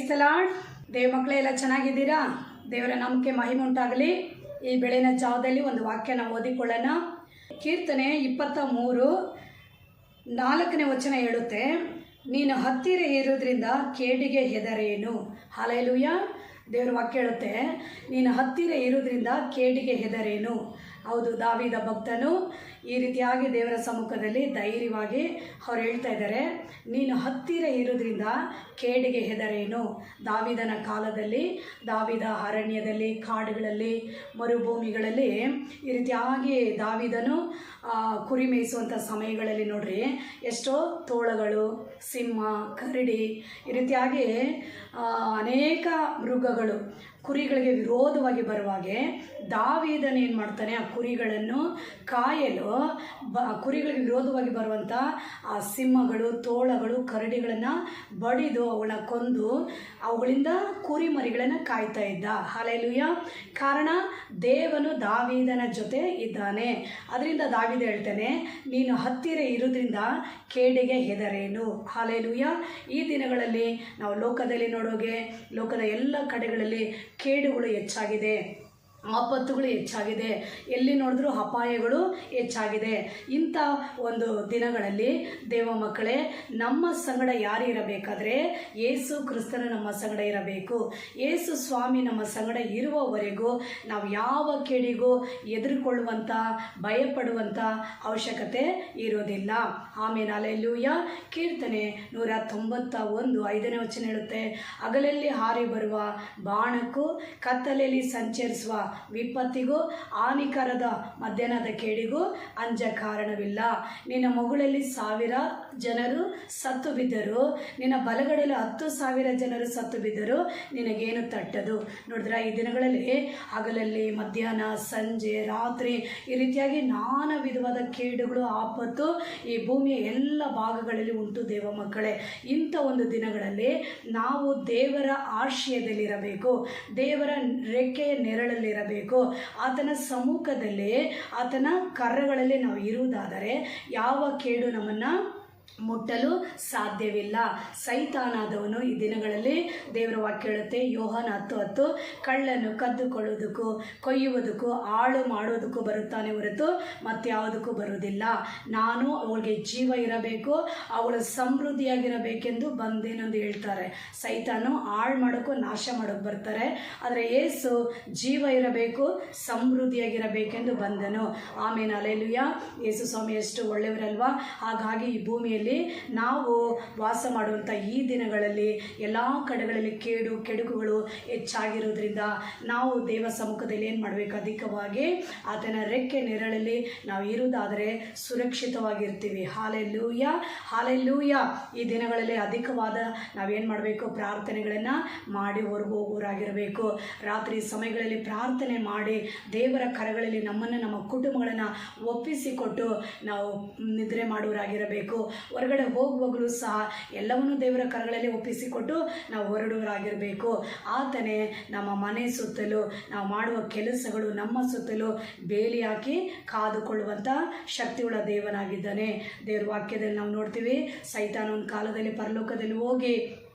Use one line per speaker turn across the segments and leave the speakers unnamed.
Praise the lord. ದೇವ ಮಕ್ಕಳೇ ಎಲ್ಲ ಚೆನ್ನಾಗಿದ್ದೀರಾ? ದೇವರ ನಾಮಕ್ಕೆ ಮಹಿಮೆ ಉಂಟಾಗಲಿ. ಈ ಬೆಳಗಿನ ಜಾವದಲ್ಲಿ ಒಂದು ವಾಕ್ಯನ ಓದಿಕೊಳ್ಳೋಣ. ಕೀರ್ತನೆ 23:4 ಹೇಳುತ್ತೆ, ನೀನು ಹತ್ತಿರ ಇರೋದ್ರಿಂದ ಕೇಡಿಗೆ ಹೆದರೇನು. ಹಲ್ಲೆಲೂಯಾ. ದೇವರ ವಾಕ್ಯ ಹೇಳುತ್ತೆ, ನೀನು ಹತ್ತಿರ ಇರೋದ್ರಿಂದ ಕೇಡಿಗೆ ಹೆದರೇನು. ಹೌದು, ದಾವೀದ ಭಕ್ತನು ಈ ರೀತಿಯಾಗಿ ದೇವರ ಸಮ್ಮುಖದಲ್ಲಿ ಧೈರ್ಯವಾಗಿ ಅವ್ರು ಹೇಳ್ತಾ ಇದ್ದಾರೆ, ನೀನು ಹತ್ತಿರ ಇರೋದ್ರಿಂದ ಕೇಡಿಗೆ ಹೆದರೇನು. ದಾವೀದನ ಕಾಲದಲ್ಲಿ, ದಾವೀದ ಅರಣ್ಯದಲ್ಲಿ, ಕಾಡುಗಳಲ್ಲಿ, ಮರುಭೂಮಿಗಳಲ್ಲಿ ಈ ರೀತಿಯಾಗಿ ದಾವೀದನು ಕುರಿ ಮೇಯಿಸುವಂಥ ಸಮಯಗಳಲ್ಲಿ ನೋಡ್ರಿ, ಎಷ್ಟೋ ತೋಳಗಳು, ಸಿಂಹ, ಕರಡಿ ಈ ರೀತಿಯಾಗಿ ಅನೇಕ ಮೃಗಗಳು ಕುರಿಗಳಿಗೆ ವಿರೋಧವಾಗಿ ಬರುವಾಗೆ ದಾವೀದನು ಏನು ಮಾಡ್ತಾನೆ, ಆ ಕುರಿಗಳನ್ನು ಕಾಯಲು ಕುರಿಗಳಿಗೆ ವಿರೋಧವಾಗಿ ಬರುವಂಥ ಆ ಸಿಂಹಗಳು, ತೋಳಗಳು, ಕರಡಿಗಳನ್ನು ಬಡಿದು ಅವುಗಳನ್ನ ಕೊಂದು ಅವುಗಳಿಂದ ಕುರಿ ಮರಿಗಳನ್ನು ಕಾಯ್ತಾ ಇದ್ದ. ಹಲ್ಲೆಲೂಯಾ. ಕಾರಣ ದೇವನು ದಾವೀದನ ಜೊತೆ ಇದ್ದಾನೆ. ಅದರಿಂದ ದಾವೀದ ಹೇಳ್ತಾನೆ, ನೀನು ಹತ್ತಿರ ಇರೋದ್ರಿಂದ ಕೇಡಿಗೆ ಹೆದರೇನು. ಹಲ್ಲೆಲೂಯಾ. ಈ ದಿನಗಳಲ್ಲಿ ನಾವು ಲೋಕದಲ್ಲಿ ನೋಡೋಗೆ, ಲೋಕದ ಎಲ್ಲ ಕಡೆಗಳಲ್ಲಿ ಕೇಡುಗಳು ಹೆಚ್ಚಾಗಿದೆ, ಆಪತ್ತುಗಳು ಹೆಚ್ಚಾಗಿದೆ, ಎಲ್ಲಿ ನೋಡಿದ್ರೂ ಅಪಾಯಗಳು ಹೆಚ್ಚಾಗಿದೆ. ಇಂಥ ಒಂದು ದಿನಗಳಲ್ಲಿ ದೇವ ಮಕ್ಕಳೇ, ನಮ್ಮ ಸಂಗಡ ಯಾರು ಇರಬೇಕಾದ್ರೆ ಯೇಸು ಕ್ರಿಸ್ತನು ನಮ್ಮ ಸಂಗಡ ಇರಬೇಕು. ಯೇಸು ಸ್ವಾಮಿ ನಮ್ಮ ಸಂಗಡ ಇರುವವರೆಗೂ ನಾವು ಯಾವ ಕೇಡಿಗೂ ಎದುರುಕೊಳ್ಳುವಂಥ, ಭಯಪಡುವಂಥ ಅವಶ್ಯಕತೆ ಇರೋದಿಲ್ಲ. ಆಮೇಲೆ ಹಲ್ಲೆಲೂಯಾ. ಕೀರ್ತನೆ 191:5 ಹೇಳುತ್ತೆ, ಹಗಲಲ್ಲಿ ಹಾರಿ ಬರುವ ಬಾಣಕ್ಕೂ ಕತ್ತಲೆಯಲ್ಲಿ ಸಂಚರಿಸುವ ವಿಪತ್ತಿಗೂ ಹಾನಿಕರದ ಮಧ್ಯಾಹ್ನದ ಕೇಡಿಗೂ ಅಂಜ ಕಾರಣವಿಲ್ಲ. ನಿನ್ನ ಮಗುಳಲ್ಲಿ 1,000 ಜನರು ಸತ್ತು ಬಿದ್ದರು, ನಿನ್ನ ಬಲಗಡೆಯಲ್ಲಿ 10,000 ಜನರು ಸತ್ತು ಬಿದ್ದರು, ನಿನಗೇನು ತಟ್ಟದು. ನೋಡಿದ್ರೆ ಈ ದಿನಗಳಲ್ಲಿ ಹಗಲಲ್ಲಿ, ಮಧ್ಯಾಹ್ನ, ಸಂಜೆ, ರಾತ್ರಿ ಈ ರೀತಿಯಾಗಿ ನಾನಾ ವಿಧವಾದ ಕೇಡುಗಳು, ಆಪತ್ತು ಈ ಭೂಮಿಯ ಎಲ್ಲ ಭಾಗಗಳಲ್ಲಿ ಉಂಟು. ದೇವ ಮಕ್ಕಳೇ, ಇಂಥ ಒಂದು ದಿನಗಳಲ್ಲಿ ನಾವು ದೇವರ ಆಶ್ರಯದಲ್ಲಿರಬೇಕು, ದೇವರ ರೆಕ್ಕೆಯ ನೆರಳಲ್ಲಿರಬೇಕು. ಆತನ ಸಮ್ಮುಖದಲ್ಲಿ, ಆತನ ಕರಗಳಲ್ಲಿ ನಾವು ಇರುವುದಾದರೆ ಯಾವ ಕೇಡು ನಮ್ಮನ್ನು ಮುಟ್ಟಲು ಸಾಧ್ಯವಿಲ್ಲ. ಸೈತಾನಾದವನು ಈ ದಿನಗಳಲ್ಲಿ ದೇವರ ವಾಕ್ಯ ಹೇಳುತ್ತೆ, ಯೋಹಾನ 10:10, ಕಳ್ಳನ್ನು ಕದ್ದುಕೊಳ್ಳುವುದಕ್ಕೂ ಕೊಯ್ಯುವುದಕ್ಕೂ ಹಾಳು ಮಾಡುವುದಕ್ಕೂ ಬರುತ್ತಾನೆ ಹೊರತು ಮತ್ಯಾವುದಕ್ಕೂ ಬರುವುದಿಲ್ಲ. ನಾನು ಅವಳಿಗೆ ಜೀವ ಇರಬೇಕು, ಅವಳು ಸಮೃದ್ಧಿಯಾಗಿರಬೇಕೆಂದು ಬಂದೇನೆಂದು ಹೇಳ್ತಾರೆ. ಸೈತಾನು ಹಾಳು ಮಾಡೋಕ್ಕೂ ನಾಶ ಮಾಡೋಕ್ಕೆ ಬರ್ತಾರೆ, ಆದರೆ ಯೇಸು ಜೀವ ಇರಬೇಕು, ಸಮೃದ್ಧಿಯಾಗಿರಬೇಕೆಂದು ಬಂದನು. ಆಮೇಲೆ ಹಲ್ಲೆಲೂಯಾ. ಯೇಸು ಸ್ವಾಮಿ ಎಷ್ಟು ಒಳ್ಳೆಯವರಲ್ವಾ. ಹಾಗಾಗಿ ಈ ಭೂಮಿಯಲ್ಲಿ ನಾವು ವಾಸ ಮಾಡುವಂಥ ಈ ದಿನಗಳಲ್ಲಿ ಎಲ್ಲ ಕಡೆಗಳಲ್ಲಿ ಕೆಡುಕುಗಳು ಹೆಚ್ಚಾಗಿರೋದ್ರಿಂದ ನಾವು ದೇವ ಸಮ್ಮುಖದಲ್ಲಿ ಏನು ಮಾಡಬೇಕು, ಅಧಿಕವಾಗಿ ಆತನ ರೆಕ್ಕೆ ನೆರಳಲ್ಲಿ ನಾವು ಇರುವುದಾದರೆ ಸುರಕ್ಷಿತವಾಗಿರ್ತೀವಿ. Hallelujah, hallelujah. ಈ ದಿನಗಳಲ್ಲಿ ಅಧಿಕವಾದ ನಾವೇನು ಮಾಡಬೇಕು, ಪ್ರಾರ್ಥನೆಗಳನ್ನು ಮಾಡಿ ಹೋಗೋರಾಗಿರಬೇಕು. ರಾತ್ರಿ ಸಮಯಗಳಲ್ಲಿ ಪ್ರಾರ್ಥನೆ ಮಾಡಿ ದೇವರ ಕರಗಳಲ್ಲಿ ನಮ್ಮನ್ನು, ನಮ್ಮ ಕುಟುಂಬಗಳನ್ನು ಒಪ್ಪಿಸಿಕೊಟ್ಟು ನಾವು ನಿದ್ರೆ ಮಾಡುವರಾಗಿರಬೇಕು. ಹೊರಗಡೆ ಹೋಗುವಾಗಲೂ ಸಹ ಎಲ್ಲವನ್ನೂ ದೇವರ ಕರಗಳಲ್ಲಿ ಒಪ್ಪಿಸಿಕೊಟ್ಟು ನಾವು ಹೊರಡುವರಾಗಿರಬೇಕು. ಆತನೇ ನಮ್ಮ ಮನೆ ಸುತ್ತಲೂ, ನಾವು ಮಾಡುವ ಕೆಲಸಗಳು ನಮ್ಮ ಸುತ್ತಲೂ ಬೇಲಿ ಹಾಕಿ ಕಾದುಕೊಳ್ಳುವಂಥ ಶಕ್ತಿಯುಳ್ಳ ದೇವನಾಗಿದ್ದಾನೆ. ದೇವರ ವಾಕ್ಯದಲ್ಲಿ ನಾವು ನೋಡ್ತೀವಿ, ಸೈತಾನ ಒಂದು ಕಾಲದಲ್ಲಿ ಪರಲೋಕದಲ್ಲಿ ಹೋಗಿ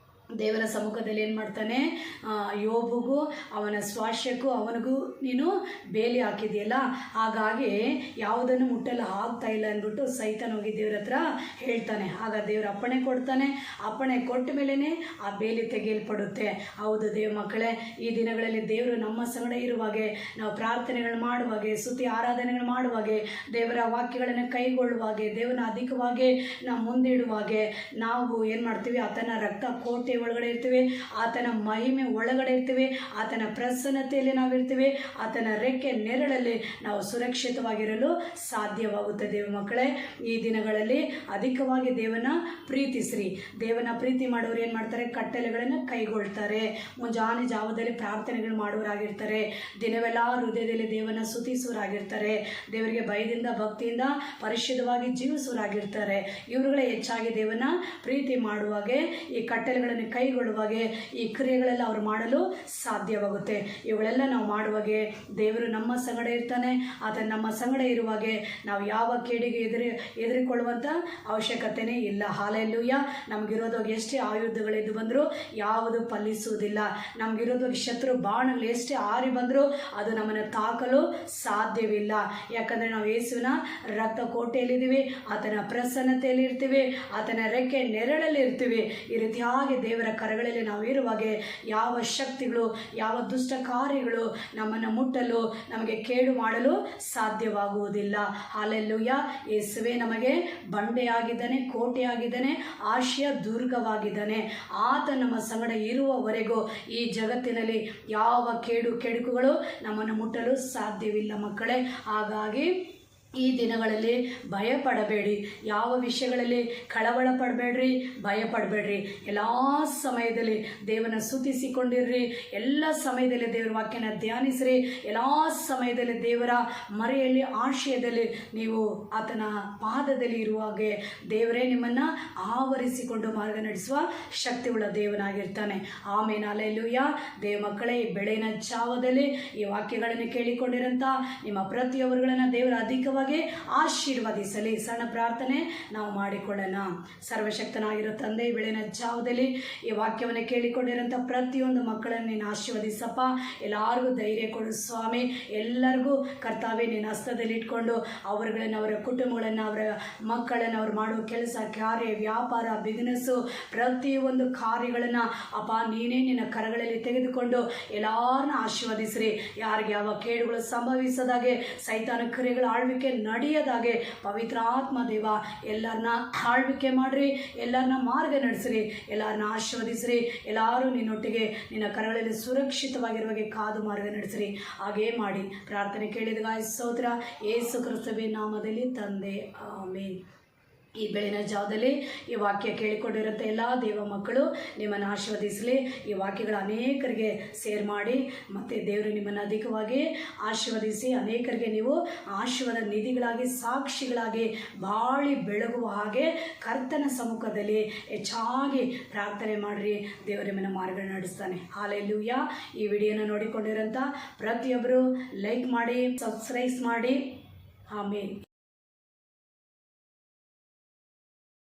ದೇವರ ಸಮ್ಮುಖದಲ್ಲಿ ಏನು ಮಾಡ್ತಾನೆ, ಯೋಬುಗೂ ಅವನ ಸ್ವಾಸ್ಯಕ್ಕೂ ಅವನಿಗೂ ನೀನು ಬೇಲಿ ಹಾಕಿದೆಯಲ್ಲ, ಹಾಗಾಗಿ ಯಾವುದನ್ನು ಮುಟ್ಟಲು ಆಗ್ತಾ ಇಲ್ಲ ಅಂದ್ಬಿಟ್ಟು ಸೈತಾನ ಹೋಗಿ ದೇವ್ರ ಹತ್ರ ಹೇಳ್ತಾನೆ. ಆಗ ದೇವ್ರ ಅಪ್ಪಣೆ ಕೊಡ್ತಾನೆ. ಅಪ್ಪಣೆ ಕೊಟ್ಟ ಮೇಲೇ ಆ ಬೇಲಿ ತೆಗೆಯಲ್ಪಡುತ್ತೆ. ಹೌದು ದೇವ ಮಕ್ಕಳೇ, ಈ ದಿನಗಳಲ್ಲಿ ದೇವರು ನಮ್ಮ ಸಂಗಡ ಇರುವಾಗೆ, ನಾವು ಪ್ರಾರ್ಥನೆಗಳು ಮಾಡುವಾಗೆ, ಸ್ತುತಿ ಆರಾಧನೆಗಳು ಮಾಡುವಾಗೆ, ದೇವರ ವಾಕ್ಯಗಳನ್ನು ಕೈಗೊಳ್ಳುವಾಗೆ, ದೇವರನ್ನ ಅಧಿಕವಾಗಿ ನಾವು ಮುಂದಿಡುವಾಗೆ ನಾವು ಏನು ಮಾಡ್ತೀವಿ, ಆತನ ರಕ್ತ ಕೋಟೆ ಒಳಗಡೆ ಇರ್ತೀವಿ, ಆತನ ಮಹಿಮೆ ಒಳಗಡೆ ಇರ್ತೀವಿ, ಆತನ ಪ್ರಸನ್ನತೆಯಲ್ಲಿ ನಾವಿರ್ತೀವಿ, ಆತನ ರೆಕ್ಕೆ ನೆರಳಲ್ಲಿ ನಾವು ಸುರಕ್ಷಿತವಾಗಿರಲು ಸಾಧ್ಯವಾಗುತ್ತೆ. ದೇವ ಮಕ್ಕಳೇ, ಈ ದಿನಗಳಲ್ಲಿ ಅಧಿಕವಾಗಿ ದೇವನ ಪ್ರೀತಿಸ್ರಿ. ದೇವನ ಪ್ರೀತಿ ಮಾಡೋರು ಏನು ಮಾಡ್ತಾರೆ, ಕಟ್ಟಳೆಗಳನ್ನು ಕೈಗೊಳ್ತಾರೆ, ಮುಂಜಾನೆ ಜಾವದಲ್ಲಿ ಪ್ರಾರ್ಥನೆಗಳು ಮಾಡುವರಾಗಿರ್ತಾರೆ, ದಿನವೆಲ್ಲ ಹೃದಯದಲ್ಲಿ ದೇವನ ಸ್ತುತಿಸುವರಾಗಿರ್ತಾರೆ, ದೇವರಿಗೆ ಭಯದಿಂದ ಭಕ್ತಿಯಿಂದ ಪರಿಶುದ್ಧವಾಗಿ ಜೀವಿಸುವರಾಗಿರ್ತಾರೆ. ಇವರುಗಳೇ ಹೆಚ್ಚಾಗಿ ದೇವನ ಪ್ರೀತಿ ಮಾಡುವಾಗೆ ಈ ಕಟ್ಟಳೆಗಳನ್ನು ಕೈಗೊಳ್ಳುವಾಗೆ ಈ ಕ್ರಿಯೆಗಳೆಲ್ಲ ಅವ್ರು ಮಾಡಲು ಸಾಧ್ಯವಾಗುತ್ತೆ. ಇವುಗಳೆಲ್ಲ ನಾವು ಮಾಡುವಾಗೆ ದೇವರು ನಮ್ಮ ಸಂಗಡ ಇರ್ತಾನೆ. ಆತ ನಮ್ಮ ಸಂಗಡ ಇರುವಾಗೆ ನಾವು ಯಾವ ಕೇಡಿಗೆ ಎದುರಿಕೊಳ್ಳುವಂಥ ಅವಶ್ಯಕತೆನೇ ಇಲ್ಲ. ಹಾಲೆಲೂಯ. ನಮಗಿರೋದಾಗ ಎಷ್ಟೇ ಆಯುಧಗಳೆದ್ದು ಬಂದರೂ ಯಾವುದು ಫಲಿಸುವುದಿಲ್ಲ. ನಮಗಿರೋದಾಗ ಶತ್ರು ಬಾಣಗಳು ಎಷ್ಟೇ ಹಾರಿ ಬಂದರೂ ಅದು ನಮ್ಮನ್ನು ತಾಕಲು ಸಾಧ್ಯವಿಲ್ಲ. ಯಾಕಂದರೆ ನಾವು ಯೇಸುವಿನ ರಕ್ತ ಕೋಟೆಯಲ್ಲಿದ್ದೀವಿ, ಆತನ ಪ್ರಸನ್ನತೆಯಲ್ಲಿ ಇರ್ತೀವಿ, ಆತನ ರೆಕ್ಕೆ ನೆರಳಲ್ಲಿ ಇರ್ತೀವಿ. ಈ ರೀತಿಯಾಗಿ ದೇವರ ಕರಗಳಲ್ಲಿ ನಾವು ಇರುವಾಗೆ ಯಾವ ಶಕ್ತಿಗಳು, ಯಾವ ದುಷ್ಟ ಕಾರ್ಯಗಳು ನಮ್ಮನ್ನು ಮುಟ್ಟಲು, ನಮಗೆ ಕೇಡು ಮಾಡಲು ಸಾಧ್ಯವಾಗುವುದಿಲ್ಲ. ಹಾಲೆಲೂಯ. ಯೇಸುವೆ ನಮಗೆ ಬಂಡೆಯಾಗಿದ್ದಾನೆ, ಕೋಟೆಯಾಗಿದ್ದಾನೆ, ಆಶಯ ದುರ್ಗವಾಗಿದ್ದಾನೆ. ಆತ ನಮ್ಮ ಸಂಗಡ ಇರುವವರೆಗೂ ಈ ಜಗತ್ತಿನಲ್ಲಿ ಯಾವ ಕೆಡುಕುಗಳು ನಮ್ಮನ್ನು ಮುಟ್ಟಲು ಸಾಧ್ಯವಿಲ್ಲ ಮಕ್ಕಳೇ. ಹಾಗಾಗಿ ಈ ದಿನಗಳಲ್ಲಿ ಭಯಪಡಬೇಡಿ. ಯಾವ ವಿಷಯಗಳಲ್ಲಿ ಕಳವಳ ಪಡಬೇಡ್ರಿ, ಭಯಪಡಬೇಡ್ರಿ. ಎಲ್ಲ ಸಮಯದಲ್ಲಿ ದೇವನ ಸ್ತುತಿಸಿಕೊಂಡಿರ್ರಿ. ಎಲ್ಲ ಸಮಯದಲ್ಲಿ ದೇವರ ವಾಕ್ಯನ ಧ್ಯಾನಿಸ್ರಿ. ಎಲ್ಲ ಸಮಯದಲ್ಲಿ ದೇವರ ಮರೆಯಲ್ಲಿ ಆಶಯದಲ್ಲಿ ನೀವು ಆತನ ಪಾದದಲ್ಲಿ ಇರುವಾಗೆ ದೇವರೇ ನಿಮ್ಮನ್ನು ಆವರಿಸಿಕೊಂಡು ಮಾರ್ಗ ನಡೆಸುವ ಶಕ್ತಿಯುಳ್ಳ ದೇವನಾಗಿರ್ತಾನೆ. ಆಮೇಲೆ ಹಲ್ಲೆಲೂಯ. ದೇವ ಮಕ್ಕಳೇ, ಈ ಬೆಳಗಿನ ಜಾವದಲ್ಲಿ ಈ ವಾಕ್ಯಗಳನ್ನು ಕೇಳಿಕೊಂಡಿರಂಥ ನಿಮ್ಮ ಪ್ರತಿಯೊಬ್ಬರುಗಳನ್ನು ದೇವರ ಅಧಿಕವಾಗಿ ಆಶೀರ್ವದಿಸಲಿ. ಸಣ್ಣ ಪ್ರಾರ್ಥನೆ ನಾವು ಮಾಡಿಕೊಳ್ಳೋಣ. ಸರ್ವಶಕ್ತನಾಗಿರೋ ತಂದೆ, ಬೆಳಗಿನ ಜಾವದಲ್ಲಿ ಈ ವಾಕ್ಯವನ್ನು ಕೇಳಿಕೊಂಡಿರೋಂಥ ಪ್ರತಿಯೊಂದು ಮಕ್ಕಳನ್ನು ನೀನು ಆಶೀರ್ವದಿಸಪ್ಪ. ಎಲ್ಲರಿಗೂ ಧೈರ್ಯ ಕೊಡು ಸ್ವಾಮಿ. ಎಲ್ಲರಿಗೂ ಕರ್ತಾವೆ ನಿನ್ನ ಹಸ್ತದಲ್ಲಿ ಇಟ್ಕೊಂಡು ಅವರುಗಳನ್ನು, ಅವರ ಕುಟುಂಬಗಳನ್ನು, ಅವರ ಮಕ್ಕಳನ್ನು, ಅವ್ರು ಮಾಡುವ ಕೆಲಸ ಕಾರ್ಯ, ವ್ಯಾಪಾರ, ಬಿಸ್ನೆಸ್ಸು, ಪ್ರತಿಯೊಂದು ಕಾರ್ಯಗಳನ್ನು ಅಪ್ಪ ನೀನೇ ನಿನ್ನ ಕರಗಳಲ್ಲಿ ತೆಗೆದುಕೊಂಡು ಎಲ್ಲರನ್ನ ಆಶೀರ್ವದಿಸ್ರಿ. ಯಾರಿಗೆ ಯಾವ ಕೇಡುಗಳು ಸಂಭವಿಸದಾಗೆ, ಸೈತಾನ ಕ್ರಿಯೆಗಳ ಆಳ್ವಿಕೆ ನಡೆಯದಾಗೆ ಪವಿತ್ರಾತ್ಮ ದೇವ ಎಲ್ಲರನ್ನ ಆಳ್ವಿಕೆ ಮಾಡ್ರಿ, ಎಲ್ಲರನ್ನ ಮಾರ್ಗ ನಡೆಸ್ರಿ, ಎಲ್ಲರನ್ನ ಆಶೀರ್ವದಿಸ್ರಿ. ಎಲ್ಲರೂ ನಿನ್ನೊಟ್ಟಿಗೆ ನಿನ್ನ ಕರಗಳಲ್ಲಿ ಸುರಕ್ಷಿತವಾಗಿರುವಾಗೆ ಕಾದು ಮಾರ್ಗ ನಡೆಸ್ರಿ. ಹಾಗೇ ಮಾಡಿ ಪ್ರಾರ್ಥನೆ ಕೇಳಿದಾಗ ಸ್ತೋತ್ರ. ಯೇಸು ಕ್ರಿಸ್ತುವಿನ ನಾಮದಲ್ಲಿ ತಂದೆ, ಆಮೆನ್. ಈ ಬೆಳಗಿನ ಜಾವದಲ್ಲಿ ಈ ವಾಕ್ಯ ಕೇಳಿಕೊಂಡಿರೋಂಥ ಎಲ್ಲ ದೇವ ಮಕ್ಕಳು ನಿಮ್ಮನ್ನು ಆಶೀರ್ವದಿಸಲಿ. ಈ ವಾಕ್ಯಗಳು ಅನೇಕರಿಗೆ ಶೇರ್ ಮಾಡಿ, ಮತ್ತು ದೇವರು ನಿಮ್ಮನ್ನು ಅಧಿಕವಾಗಿ ಆಶೀರ್ವದಿಸಿ ಅನೇಕರಿಗೆ ನೀವು ಆಶೀರ್ವಾದ ನಿಧಿಗಳಾಗಿ, ಸಾಕ್ಷಿಗಳಾಗಿ ಬಾಳಿ ಬೆಳಗುವ ಹಾಗೆ ಕರ್ತನ ಸಮ್ಮುಖದಲ್ಲಿ ಹೆಚ್ಚಾಗಿ ಪ್ರಾರ್ಥನೆ ಮಾಡಿರಿ. ದೇವರು ನಿಮ್ಮನ್ನು ಮಾರ್ಗ ನಡೆಸ್ತಾನೆ. ಹಲ್ಲೆಲೂಯಾ. ಈ ವಿಡಿಯೋನ ನೋಡಿಕೊಂಡಿರೋಂಥ ಪ್ರತಿಯೊಬ್ಬರು ಲೈಕ್ ಮಾಡಿ, ಸಬ್ಸ್ಕ್ರೈಬ್ ಮಾಡಿ. ಆಮೇಲೆ